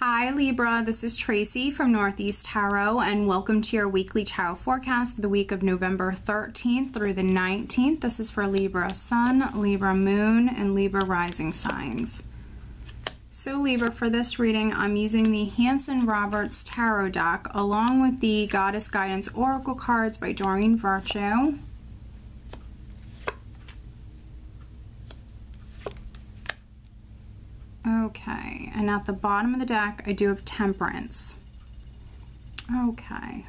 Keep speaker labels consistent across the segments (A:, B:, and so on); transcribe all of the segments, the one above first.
A: Hi Libra, this is Tracy from Northeast Tarot, and welcome to your weekly tarot forecast for the week of November 13th through the 19th. This is for Libra Sun, Libra Moon, and Libra Rising signs. So Libra, for this reading, I'm using the Hanson Roberts Tarot deck along with the Goddess Guidance Oracle cards by Doreen Virtue. Okay, and at the bottom of the deck, I do have Temperance. Okay.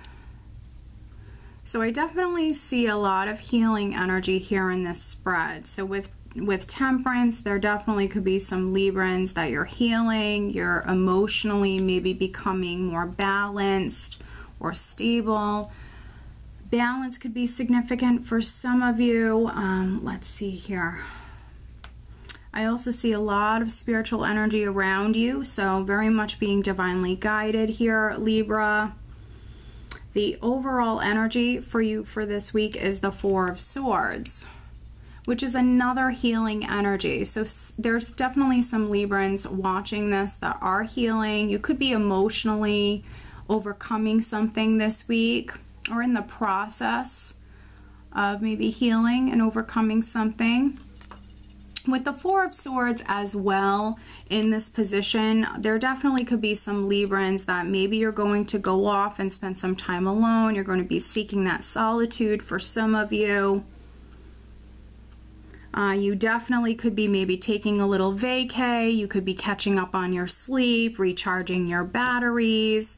A: So I definitely see a lot of healing energy here in this spread. So with Temperance, there definitely could be some Librans that you're healing. You're emotionally maybe becoming more balanced or stable. Balance could be significant for some of you. Let's see here. I also see a lot of spiritual energy around you, so very much being divinely guided here, Libra. The overall energy for you for this week is the Four of Swords, which is another healing energy. So there's definitely some Librans watching this that are healing. You could be emotionally overcoming something this week or in the process of maybe healing and overcoming something. With the Four of Swords as well in this position, there definitely could be some Librans that maybe you're going to go off and spend some time alone. You're going to be seeking that solitude for some of you. You definitely could be maybe taking a little vacay. You could be catching up on your sleep, recharging your batteries.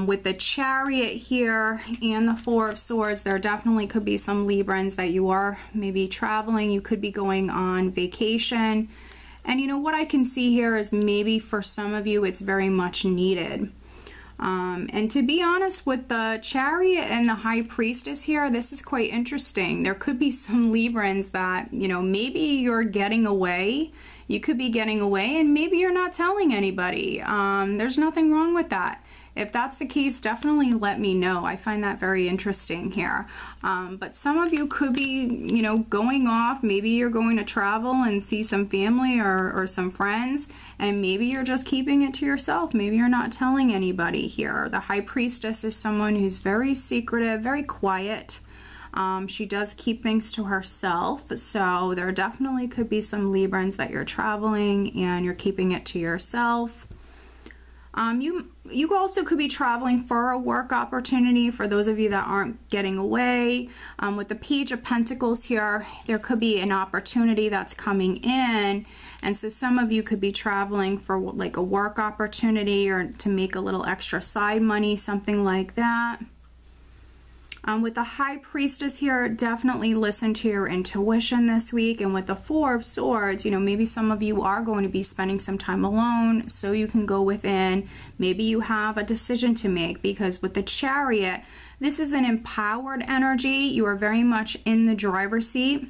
A: With the Chariot here and the Four of Swords, there definitely could be some Librans that you are maybe traveling. You could be going on vacation. And you know what I can see here is maybe for some of you it's very much needed. And to be honest, with the Chariot and the High Priestess here, this is quite interesting. There could be some Librans that, you know, maybe you're getting away. You could be getting away and maybe you're not telling anybody. There's nothing wrong with that. If that's the case, definitely let me know. I find that very interesting here. But some of you could be, you know, going off. Maybe you're going to travel and see some family or some friends, and maybe you're just keeping it to yourself. Maybe you're not telling anybody here. The High Priestess is someone who's very secretive, very quiet. She does keep things to herself, so there definitely could be some Librans that you're traveling and you're keeping it to yourself. You also could be traveling for a work opportunity for those of you that aren't getting away. With the Page of Pentacles here, there could be an opportunity that's coming in, and so some of you could be traveling for like a work opportunity or to make a little extra side money, something like that. With the High Priestess here, definitely listen to your intuition this week. And with the Four of Swords, you know, maybe some of you are going to be spending some time alone so you can go within. Maybe you have a decision to make, because with the Chariot, this is an empowered energy. You are very much in the driver's seat,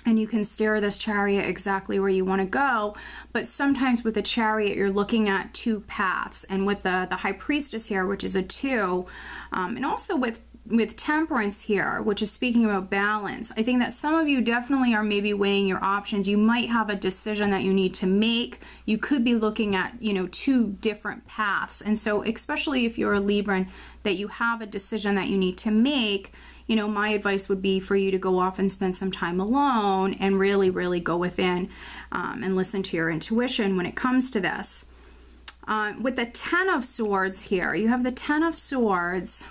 A: and you can steer this Chariot exactly where you want to go. But sometimes with the Chariot, you're looking at two paths. And with the High Priestess here, which is a 2, and also with Temperance here, which is speaking about balance, I think that some of you definitely are maybe weighing your options. You might have a decision that you need to make. You could be looking at, you know, two different paths. And so especially if you're a Libran that you have a decision that you need to make, you know, my advice would be for you to go off and spend some time alone and really, really go within and listen to your intuition when it comes to this. With the Ten of Swords here, you have the Ten of Swords.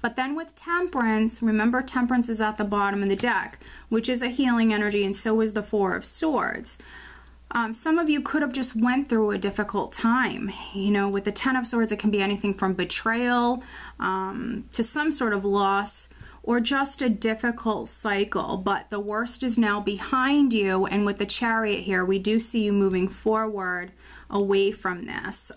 A: But then with Temperance, remember Temperance is at the bottom of the deck, which is a healing energy, and so is the Four of Swords. Some of you could have just went through a difficult time. You know, with the Ten of Swords, it can be anything from betrayal to some sort of loss, or just a difficult cycle. But the worst is now behind you, and with the Chariot here, we do see you moving forward away from this.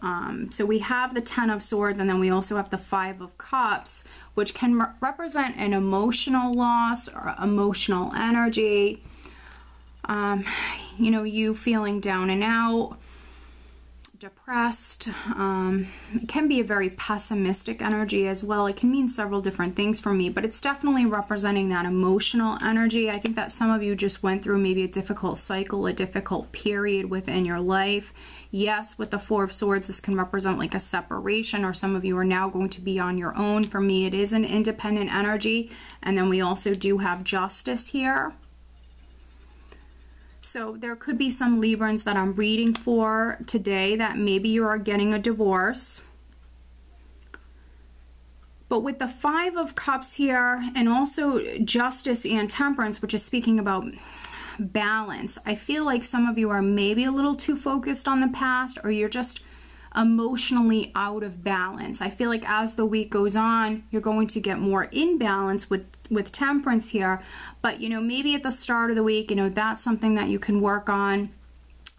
A: So we have the Ten of Swords, and then we also have the Five of Cups, which can represent an emotional loss or emotional energy. You know, you feeling down and out. depressed. It can be a very pessimistic energy as well. It can mean several different things for me, but it's definitely representing that emotional energy. I think that some of you just went through maybe a difficult cycle, a difficult period within your life. Yes, with the Four of Swords, this can represent like a separation, or some of you are now going to be on your own. For me, it is an independent energy. And then we also do have Justice here. So there could be some Librans that I'm reading for today that maybe you are getting a divorce. But with the Five of Cups here, and also Justice and Temperance, which is speaking about balance, I feel like some of you are maybe a little too focused on the past, or you're just emotionally out of balance. I feel like as the week goes on, you're going to get more in balance with Temperance here. But, you know, maybe at the start of the week, you know, that's something that you can work on,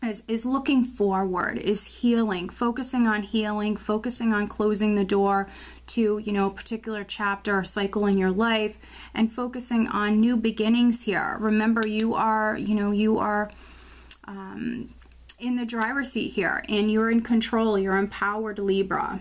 A: is looking forward, is healing, focusing on closing the door to, you know, a particular chapter or cycle in your life, and focusing on new beginnings here. Remember, you are, you know, you are in the driver's seat here, and you're in control, you're empowered, Libra.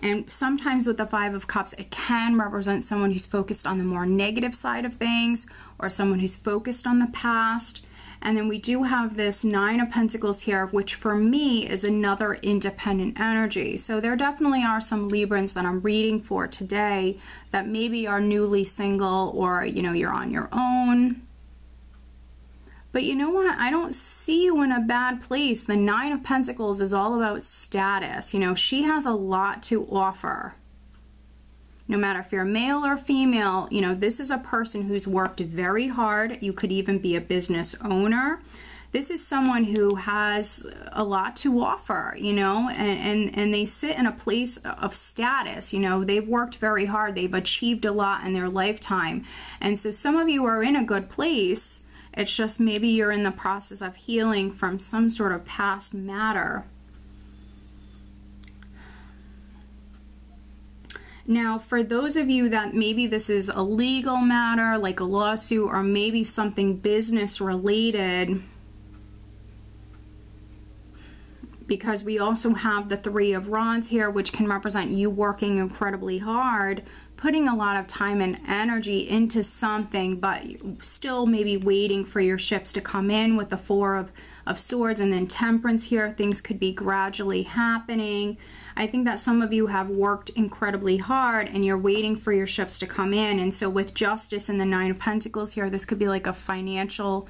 A: And sometimes with the Five of Cups, it can represent someone who's focused on the more negative side of things, or someone who's focused on the past. And then we do have this Nine of Pentacles here, which for me is another independent energy. So there definitely are some Librans that I'm reading for today that maybe are newly single, or, you know, you're on your own. But you know what? I don't see you in a bad place. The Nine of Pentacles is all about status. You know, she has a lot to offer. No matter if you're male or female, you know, this is a person who's worked very hard. You could even be a business owner. This is someone who has a lot to offer, you know, and they sit in a place of status. You know, they've worked very hard. They've achieved a lot in their lifetime. And so some of you are in a good place. It's just maybe you're in the process of healing from some sort of past matter. Now, for those of you that maybe this is a legal matter, like a lawsuit, or maybe something business related, because we also have the Three of Rods here, which can represent you working incredibly hard, putting a lot of time and energy into something, but still maybe waiting for your ships to come in with the Four of Swords, and then Temperance here. Things could be gradually happening. I think that some of you have worked incredibly hard and you're waiting for your ships to come in. And so with Justice and the Nine of Pentacles here, this could be like a financial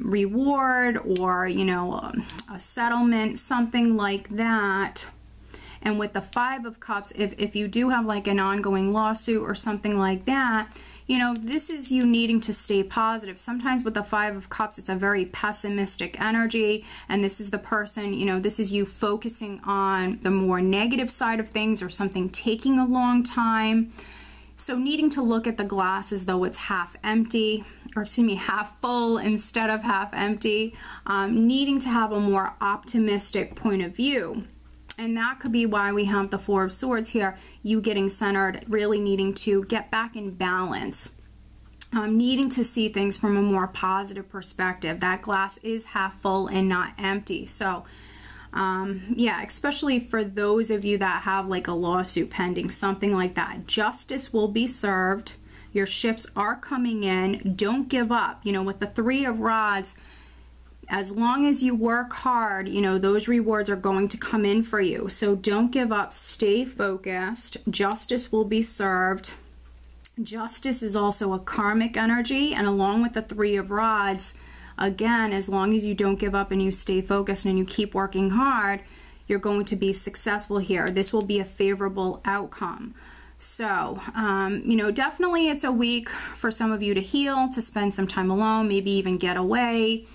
A: reward, or, you know, a settlement, something like that. And with the Five of Cups, if you do have like an ongoing lawsuit or something like that, you know, this is you needing to stay positive. Sometimes with the Five of Cups, it's a very pessimistic energy, and this is the person, you know, this is you focusing on the more negative side of things, or something taking a long time. So needing to look at the glass as though it's half empty, or excuse me, half full instead of half empty. Needing to have a more optimistic point of view. And that could be why we have the Four of Swords here, you getting centered, really needing to get back in balance. Needing to see things from a more positive perspective. That glass is half full and not empty. So, yeah, especially for those of you that have like a lawsuit pending, something like that. Justice will be served. Your ships are coming in. Don't give up. You know, with the Three of Rods, as long as you work hard, you know, those rewards are going to come in for you. So don't give up. Stay focused. Justice will be served. Justice is also a karmic energy, and along with the Three of Rods, again, as long as you don't give up and you stay focused and you keep working hard, you're going to be successful here. This will be a favorable outcome. So, you know, definitely it's a week for some of you to heal, to spend some time alone, maybe even get away.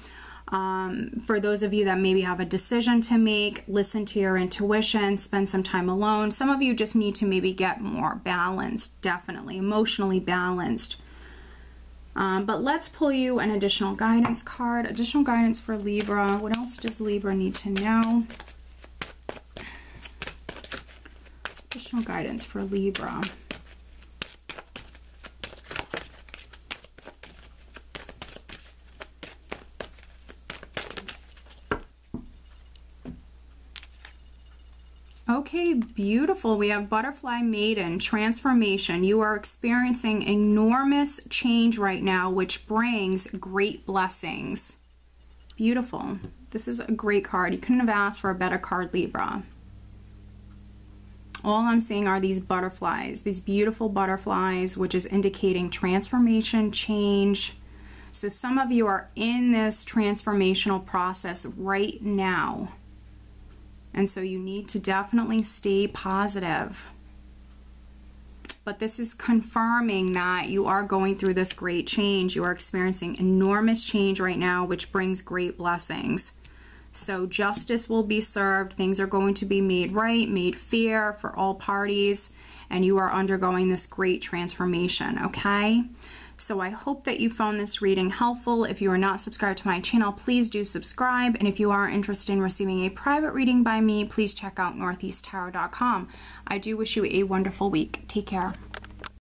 A: For those of you that maybe have a decision to make, listen to your intuition, spend some time alone. Some of you just need to maybe get more balanced, definitely, emotionally balanced. But let's pull you an additional guidance card, additional guidance for Libra. What else does Libra need to know? Additional guidance for Libra. Okay, beautiful. We have Butterfly Maiden, transformation. You are experiencing enormous change right now, which brings great blessings. Beautiful. This is a great card. You couldn't have asked for a better card, Libra. All I'm seeing are these butterflies, these beautiful butterflies, which is indicating transformation, change. So some of you are in this transformational process right now. And so you need to definitely stay positive. But this is confirming that you are going through this great change. You are experiencing enormous change right now, which brings great blessings. So justice will be served. Things are going to be made right, made fair for all parties. And you are undergoing this great transformation, okay? So I hope that you found this reading helpful. If you are not subscribed to my channel, please do subscribe. And if you are interested in receiving a private reading by me, please check out northeasttarot.com. I do wish you a wonderful week. Take care.